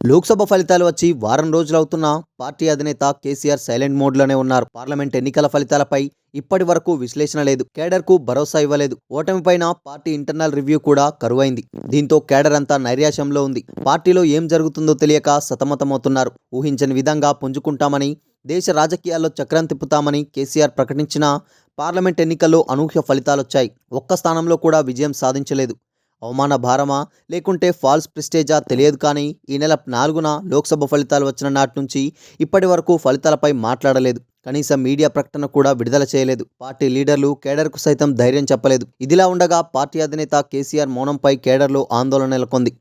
లోక్సభ ఫలితాలు వచ్చి వారం రోజులవుతున్నా పార్టీ అధినేత కేసీఆర్ సైలెంట్ మోడ్లోనే ఉన్నారు. పార్లమెంట్ ఎన్నికల ఫలితాలపై ఇప్పటి వరకు విశ్లేషణ లేదు. కేడర్కు భరోసా ఇవ్వలేదు. ఓటమిపైన పార్టీ ఇంటర్నల్ రివ్యూ కూడా కరువైంది. దీంతో కేడర్ అంతా నైరాశ్యంలో ఉంది. పార్టీలో ఏం జరుగుతుందో తెలియక సతమతమవుతున్నారు. ఊహించని విధంగా పుంజుకుంటామని, దేశ రాజకీయాల్లో చక్రం తిప్పుతామని కేసీఆర్ ప్రకటించినా పార్లమెంట్ ఎన్నికల్లో అనూహ్య ఫలితాలొచ్చాయి. ఒక్క స్థానంలో కూడా విజయం సాధించలేదు. అవమాన భారమా లేకుంటే ఫాల్స్ ప్రెస్టేజా తెలియదు, కానీ ఈ నెల 4న లోక్సభ ఫలితాలు వచ్చిన నాటి నుంచి ఇప్పటి వరకు ఫలితాలపై మాట్లాడలేదు. కనీసం మీడియా ప్రకటన కూడా విడుదల చేయలేదు. పార్టీ లీడర్లు కేడర్కు సైతం ధైర్యం చెప్పలేదు. ఇదిలా ఉండగా పార్టీ అధినేత కేసీఆర్ మౌనంపై కేడర్లో ఆందోళన నెలకొంది.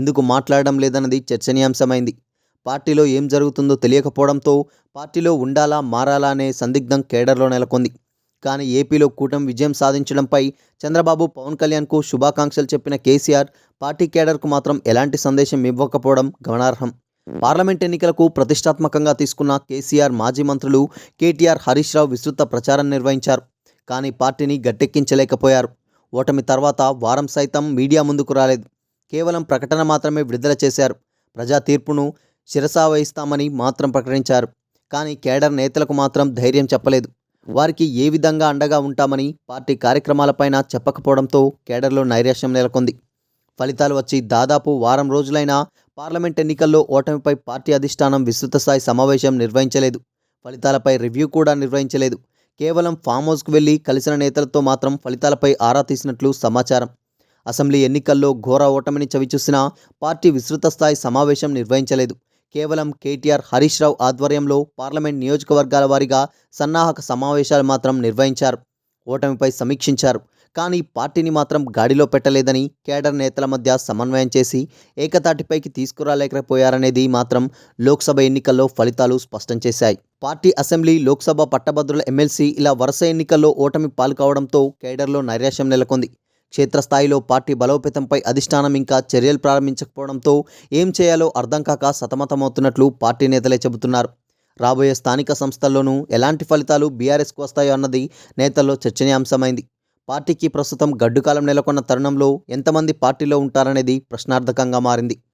ఎందుకు మాట్లాడడం లేదన్నది చర్చనీయాంశమైంది. పార్టీలో ఏం జరుగుతుందో తెలియకపోవడంతో పార్టీలో ఉండాలా మారాలా అనే సందిగ్ధం కేడర్లో నెలకొంది. కానీ ఏపీలో కూటమి విజయం సాధించడంపై చంద్రబాబు, పవన్ కళ్యాణ్కు శుభాకాంక్షలు చెప్పిన కేసీఆర్ పార్టీ కేడర్కు మాత్రం ఎలాంటి సందేశం ఇవ్వకపోవడం గమనార్హం. పార్లమెంట్ ఎన్నికలకు ప్రతిష్టాత్మకంగా తీసుకున్న కేసీఆర్ మాజీ మంత్రులు కేటీఆర్, హరీష్ రావు విస్తృత ప్రచారం నిర్వహించారు. కానీ పార్టీని గట్టెక్కించలేకపోయారు. ఓటమి తర్వాత వారం సైతం మీడియా ముందుకు రాలేదు. కేవలం ప్రకటన మాత్రమే విడుదల చేశారు. ప్రజా తీర్పును శిరసావహిస్తామని మాత్రం ప్రకటించారు. కానీ కేడర్ నేతలకు మాత్రం ధైర్యం చెప్పలేదు. వారికి ఏ విధంగా అండగా ఉంటామని పార్టీ కార్యక్రమాలపైన చెప్పకపోవడంతో కేడర్లో నైరాశ్యం నెలకొంది. ఫలితాలు వచ్చి దాదాపు వారం రోజులైనా పార్లమెంట్ ఎన్నికల్లో ఓటమిపై పార్టీ అధిష్టానం విస్తృత స్థాయి సమావేశం నిర్వహించలేదు. ఫలితాలపై రివ్యూ కూడా నిర్వహించలేదు. కేవలం ఫామ్ హౌస్కు వెళ్లి కలిసిన నేతలతో మాత్రం ఫలితాలపై ఆరా తీసినట్లు సమాచారం. అసెంబ్లీ ఎన్నికల్లో ఘోర ఓటమిని చవిచూసినా పార్టీ విస్తృత స్థాయి సమావేశం నిర్వహించలేదు. కేవలం కేటీఆర్, హరీష్ రావు ఆధ్వర్యంలో పార్లమెంట్ నియోజకవర్గాల వారీగా సన్నాహక సమావేశాలు మాత్రం నిర్వహించారు. ఓటమిపై సమీక్షించారు. కానీ పార్టీని మాత్రం గాడిలో పెట్టలేదని, కేడర్ నేతల మధ్య సమన్వయం చేసి ఏకతాటిపైకి తీసుకురాలేకపోయారనేది మాత్రం లోక్సభ ఎన్నికల్లో ఫలితాలు స్పష్టం చేశాయి. పార్టీ అసెంబ్లీ, లోక్సభ పట్టభద్రుల ఎమ్మెల్సీ ఇలా వరుస ఎన్నికల్లో ఓటమి పాల్కావడంతో కేడర్లో నైరాశ్యం నెలకొంది. క్షేత్రస్థాయిలో పార్టీ బలోపేతంపై అధిష్టానం ఇంకా చర్యలు ప్రారంభించకపోవడంతో ఏం చేయాలో అర్థం కాక సతమతమవుతున్నట్లు పార్టీ నేతలే చెబుతున్నారు. రాబోయే స్థానిక సంస్థల్లోనూ ఎలాంటి ఫలితాలు బీఆర్ఎస్కు వస్తాయో అన్నది నేతల్లో చర్చనీయాంశమైంది. పార్టీకి ప్రస్తుతం గడ్డుకాలం నెలకొన్న తరుణంలో ఎంతమంది పార్టీలో ఉంటారనేది ప్రశ్నార్థకంగా మారింది.